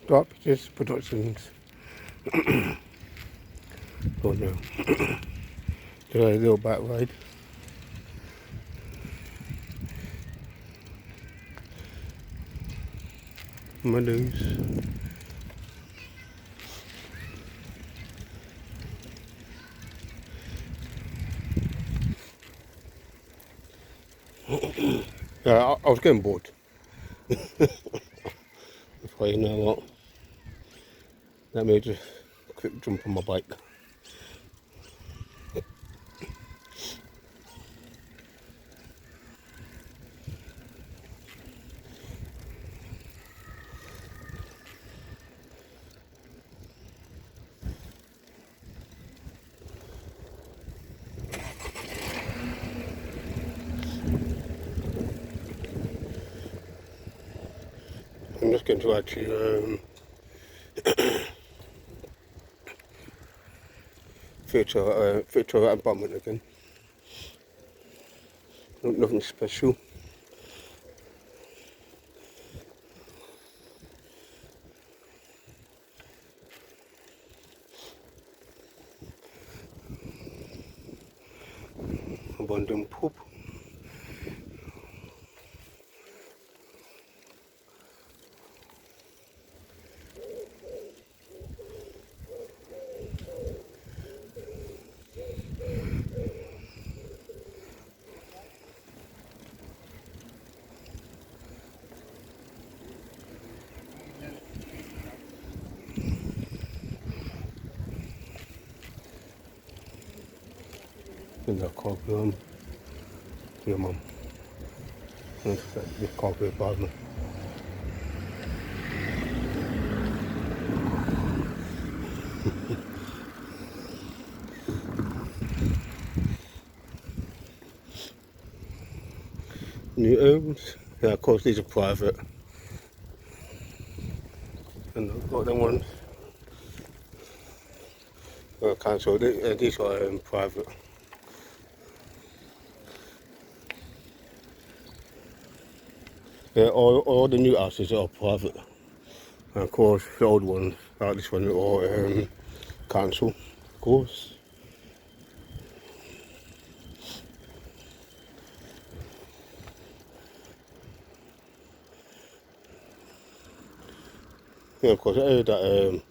Start Pictures Productions. Oh no. Just a little back ride. Meadows. Yeah, I was getting bored. Before you know what, let me just quick jump on my bike. I'm just going to actually feature that abutment again. Nothing special. Abandoned pub. In the coffee room. Your mum. This coffee apartment. New homes. Yeah, of course these are private. And I've got them ones. Council. These are private. Yeah, all the new houses are private. And of course the old ones, like this one, are council, of course. Yeah, of course, I heard that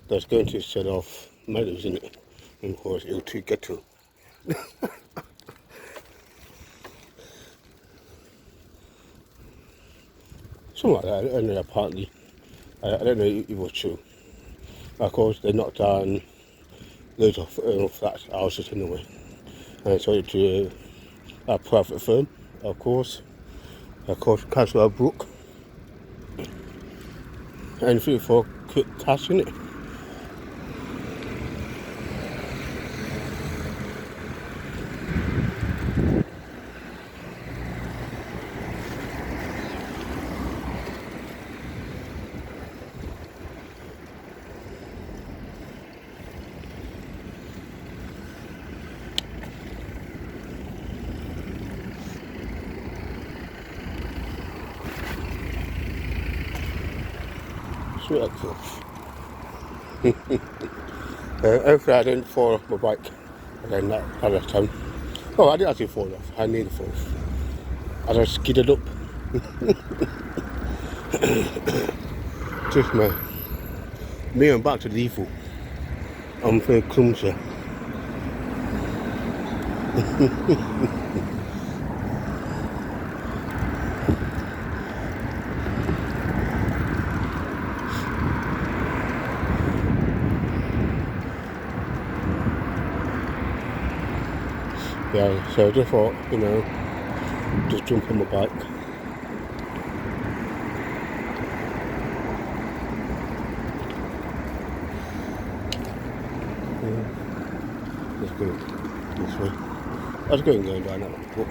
that's going to set off meadows in it. And of course, it'll to get to. Something like that, and apparently, I don't know if it was true. Of course, they knocked down loads of flats, houses anyway. And sold it to a private firm, of course. Of course, Council of Brook. Anything for quick cash in it. Sweet exhaust. Hopefully I didn't fall off my bike again that time. Oh, I didn't actually fall off. I nearly fall off. I just skidded up. Just me and back to lethal. I'm very clumsy. Yeah, so I just thought, just jump on my bike. Let's go this way. I was going down that way.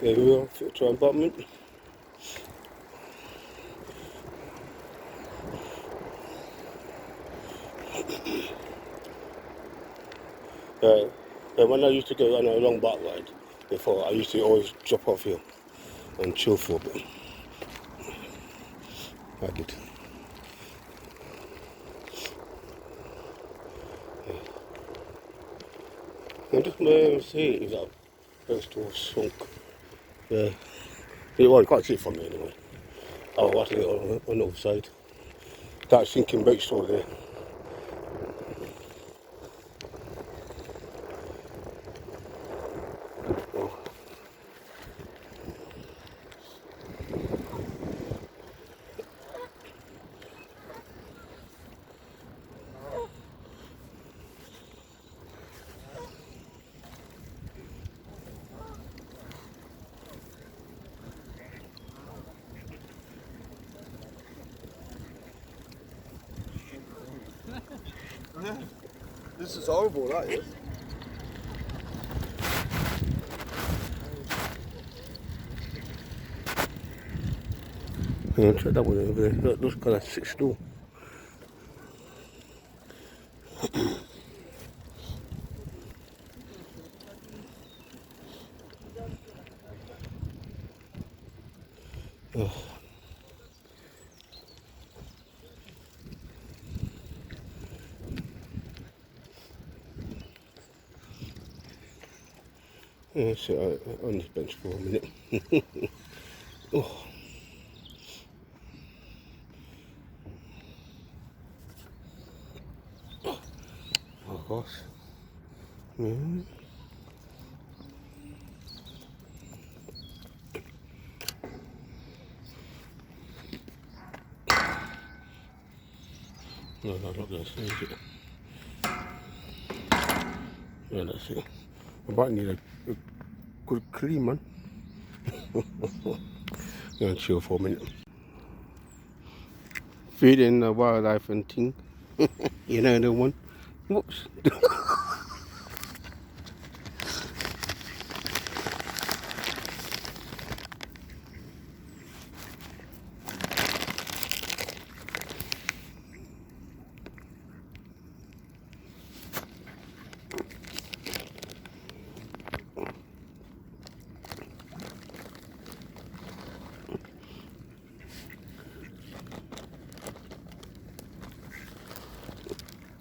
There we are, to our abutment. When I used to go on a long bike ride before, I used to always drop off here and chill for a bit. I did. I just see it is that first door sunk. Yeah. Well, you can't see it from me anyway. Oh, what is it on the other side? That sinking boat store there. Oh. This is horrible, that is. Yeah, check that one over there. That looks kind of 6 door. Oh. Yeah, sit on this bench for a minute. Oh. Oh gosh. Mm. No, I'm not going to change it. Yeah, that's it. I might need a good clean, man. Gonna chill for a minute. Feeding the wildlife and thing. You know the one. Whoops.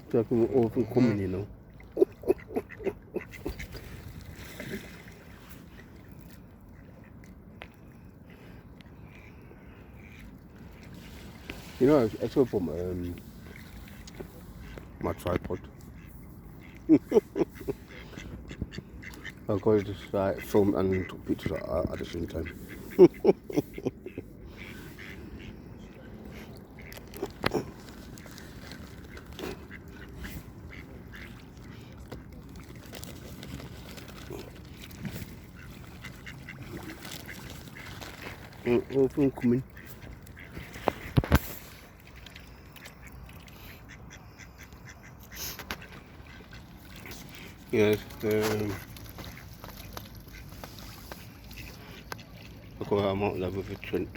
So I can often coming, you know. You know, I saw from my tripod. I got to just like film and took pictures at the same time. Often coming. Yes, look what I'm out there with a trent.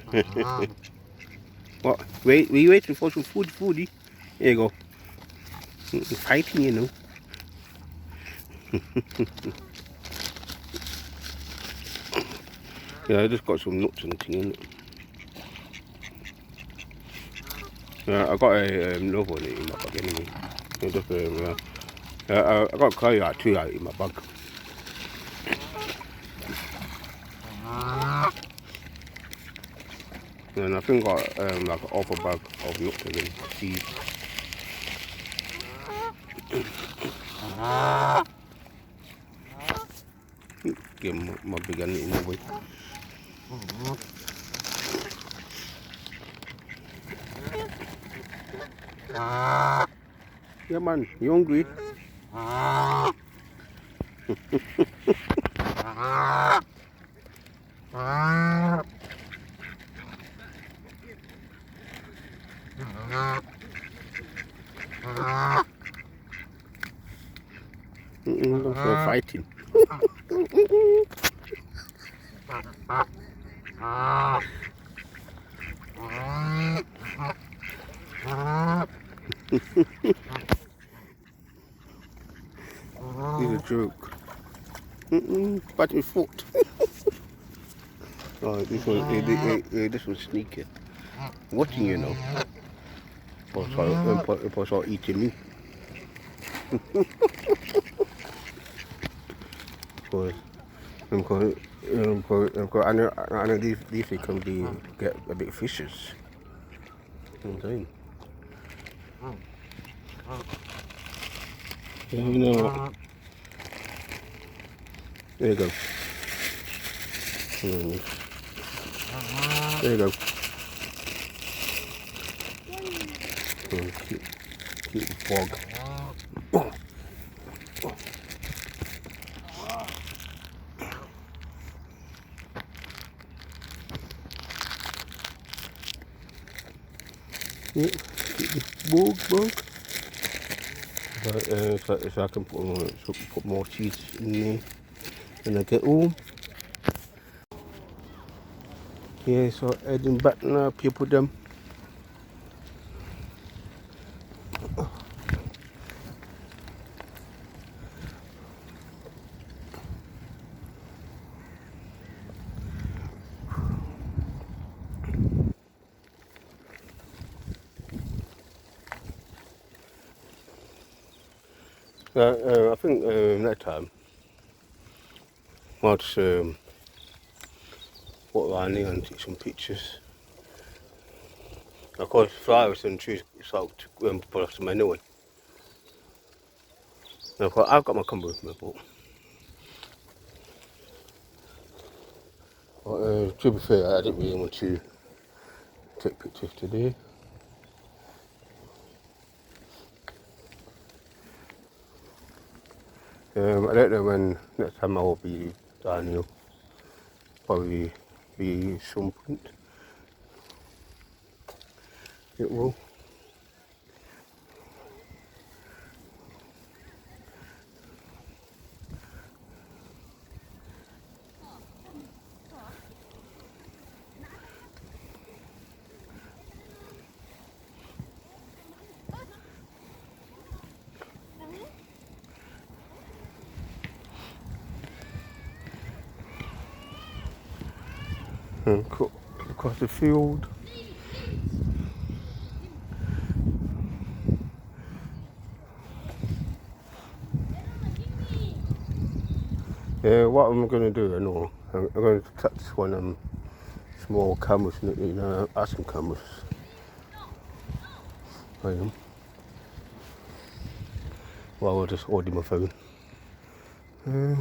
What? Wait, were you waiting for some foodie? Here you go. Fighting, you know. Yeah, I just got some nuts and thing in it. Yeah, I got another one in my bag anyway. I got a curry out, 2 out in my bag. And I think I got like half a bag of nuts and seeds. Get my big end in the way. Yeah man, you hungry? They're fighting. He's a joke. Bite my foot. Oh, this was sneaky. Watching you know. It was all eating me. Because I know these can be get a bit vicious. You know what I'm saying? Yeah, you know what? There you go. There you go. Keep the fog. Yeah, keep the bog. So I can put more cheese in there when I get home. Yeah, so heading back now, people them. I think next time I'll just walk around here and take some pictures. Of course, flowers and trees start to blossom anyway. And of course, I've got my camera with me, but to be fair, I didn't really want to take pictures today. I don't know when next time I will be down here. Probably be some point. It will. And cut across the field. Yeah, what I'm going to do, I know, I'm going to catch one of them small cameras, you know, action cameras. I am. Well, I'll just order my phone. Yeah.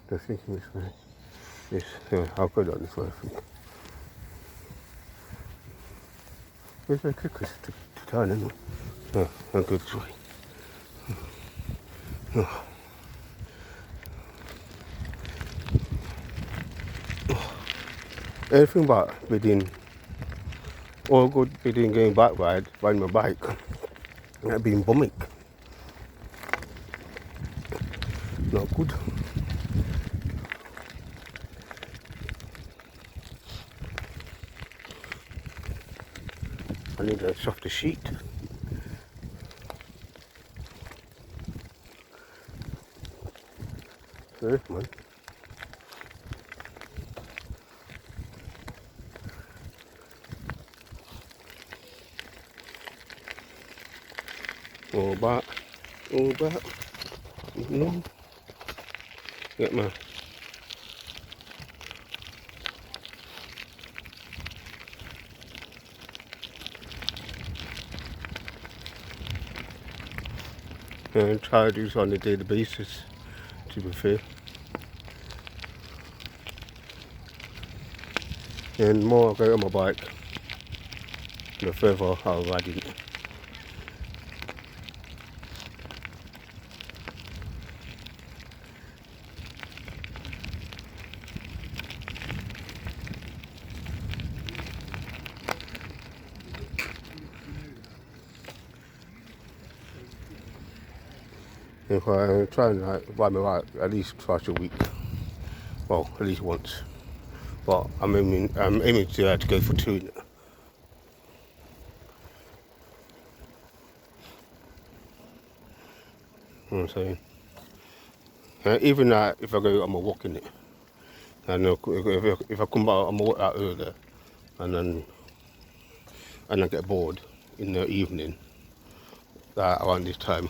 Just thinking this way. Yes, yeah, I'll go down this way, I think. Where's the quickest to turn anyway? Yeah, I'll go this way. Oh. Anything about being all good being going back riding my bike, and being bumming. Not good. I need a softer sheet. Sorry, man. All back. Get my and try to do this on a daily basis, to be fair. And the more I go on my bike, the further I'll ride it. If I try and buy my right at least twice a week. Well, at least once. But I'm aiming to go for 2 in it. You know what I'm saying? Even if I go on a walk in it, and if I come out, I'm walk out earlier, and then get bored in the evening, around this time,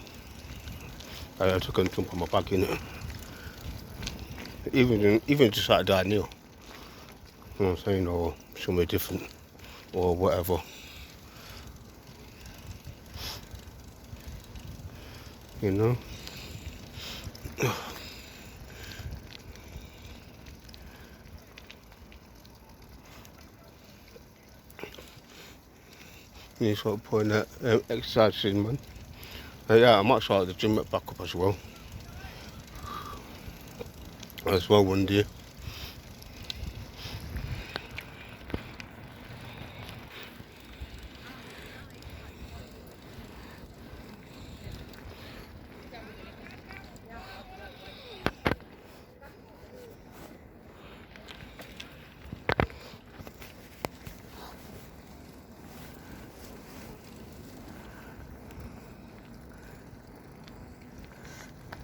I have to go and jump on my bag in it. Even just like Daniel, you know what I'm saying, or somewhere different, or whatever. You know? You need to start putting that exercise in, man. Yeah, I might start the gym back up as well. As well one day.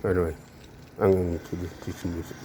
Anyway, I'm going to do some music.